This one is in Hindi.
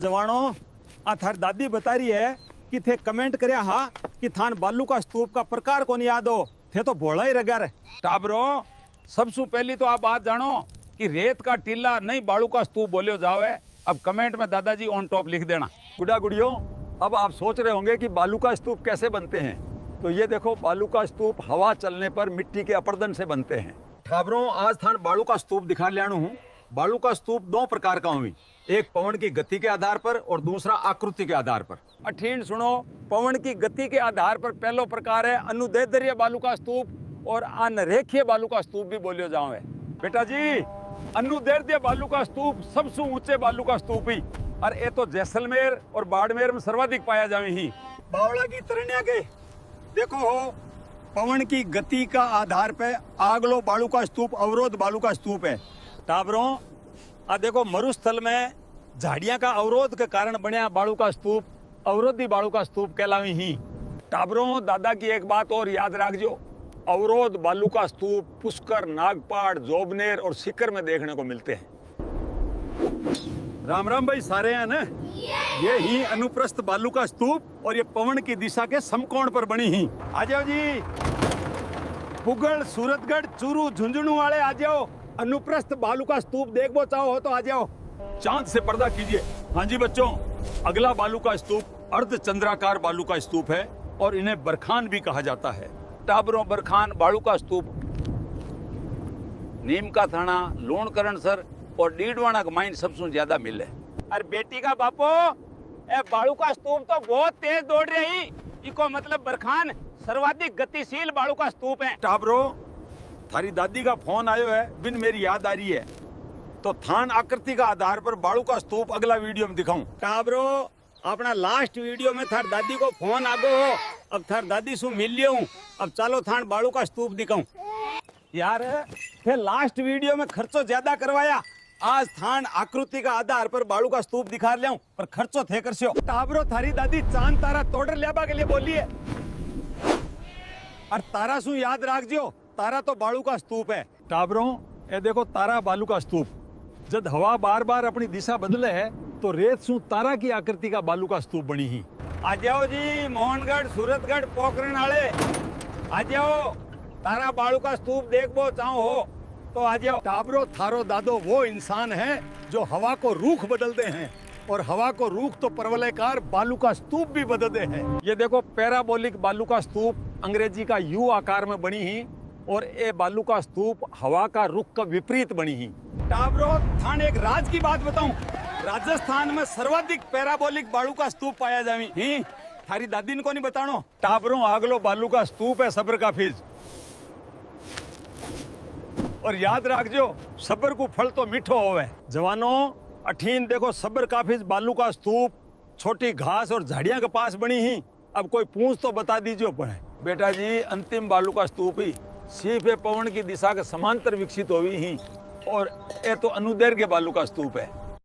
जवानो आ थार दादी बता रही है कि थे कमेंट करया हा कि थान बालू का स्तूप का प्रकार को नहीं याद हो थे तो भोला ही रगा रे। टाबरो सबसे पहली तो आप बात जानो कि रेत का टीला नहीं बालू का स्तूप बोलियो जावे। अब कमेंट में दादाजी ऑन टॉप लिख देना। गुड़ा गुड़ियों, अब आप सोच रहे होंगे कि बालू का स्तूप कैसे बनते हैं। तो ये देखो, बालू का स्तूप हवा चलने पर मिट्टी के अपरदन से बनते हैं। ठाबरों, आज थान बालू का स्तूप दिखा लियाणु हूँ। बालू का स्तूप दो प्रकार का हुई, एक पवन की गति के आधार पर और दूसरा आकृति के आधार पर। अठीन सुनो, पवन की गति के आधार पर पहलो प्रकार है अनुदैर्ध्य बालू का स्तूप और अनरेखीय बालू का स्तूप भी बोलियो जावे। बेटा जी, अनुदैर्ध्य बालू का स्तूप सबसे ऊंचे बालू का स्तूप ही, और ये तो जैसलमेर और बाड़मेर में सर्वाधिक पाया जावे ही। बावड़ा की तरण्या के देखो हो, पवन की गति का आधार पे आगलो बालू का स्तूप अवरोध बालू का स्तूप है। टाबरों, आ देखो, मरुस्थल में झाड़ियां का अवरोध के कारण बनिया बालू का स्तूप अवरोधी बालू का स्तूप कहलावी ही। टाबरों, दादा की एक बात और याद रखजो, अवरोध बालू का स्तूप पुष्कर, नागपाड़, जोबनेर और सीकर में देखने को मिलते हैं। राम राम भाई, सारे हैं ना। ये ही अनुप्रस्थ बालू का स्तूप और ये पवन की दिशा के समकोण पर बनी ही। आ जाओ जी, पुगल, सूरतगढ़, चूरू, झुंझुनू वाले आ जाओ। अनुप्रस्थ बालू का स्तूप देखो चाहो हो तो आ जाओ। चांद से पर्दा कीजिए। हाँ जी बच्चों, अगला बालू का स्तूप अर्धचंद्राकार बालू का स्तूप है और इन्हें बरखान भी कहा जाता है। टाबरों, बरखान बालू का स्तूप नीम का थाना, लोणकरणसर और डीडवाना का माइन सबसे ज्यादा मिले। अरे बेटी का बापो, ए बालू का स्तूप तो बहुत तेज दौड़ रही। इको मतलब बरखान सर्वाधिक गतिशील बालू का स्तूप है। टाबरो, थारी दादी का फोन आयो है, बिन मेरी याद आ रही है, तो थान आकृति का आधार पर बालू का स्तूप अगला वीडियो में दिखाऊं। टाबरो, अपना लास्ट वीडियो में थार दादी को फोन आ गयो हो, अब थार दादी सु मिल लियो हूं। अब चलो थान बालू का स्तूप दिखाऊं। यार, फिर लास्ट वीडियो में खर्चो ज्यादा करवाया, आज थान आकृति का आधार पर बालू का स्तूप दिखा लिया हूं, पर खर्चो थे कर सियो। टाबरो, थारी दादी चांद तारा तोड़ लेबा के लिए बोली है, और तारा सु याद रख जियो, तारा तो बालू का स्तूप है। टाबरों, ये देखो, तारा बालू का स्तूप। जब हवा बार बार अपनी दिशा बदले है तो रेत सु तारा की आकृति का बालू का स्तूप बनी ही। आ जाओ जी, मोहनगढ़, सूरतगढ़, पोखरण वाले आ जाओ। तारा बालू का स्तूप देखो चाहो हो तो आ जाओ। टाबरो, थारो दादो वो इंसान है जो हवा को रूख बदलते हैं, और हवा को रूख तो परवलयकार बालू का स्तूप भी बदलते हैं। ये देखो, पैराबोलिक बालू का स्तूप अंग्रेजी का यू आकार में बनी ही, और ये बालू का स्तूप हवा का रुख का विपरीत बनी ही। टाबरो, थान एक राज की बात बताऊं, राजस्थान में सर्वाधिक पैराबोलिक बालू का स्तूप पाया जावी ही। थारी दादी ने को नहीं बतानो। टाबरो, आगलो बालू का स्तूप है सबर का फीज, और याद रखजो, सबर को फल तो मीठो होवे। जवानों, अठीन देखो, सबर काफिज बालू का स्तूप छोटी घास और झाड़ियां के पास बनी ही। अब कोई पूछ तो बता दीजिए पड़े। बेटा जी, अंतिम बालू का स्तूप ही सिर्फ पवन की दिशा के समांतर विकसित हुई ही, और ये तो अनुदैर्घ्य बालू का स्तूप है।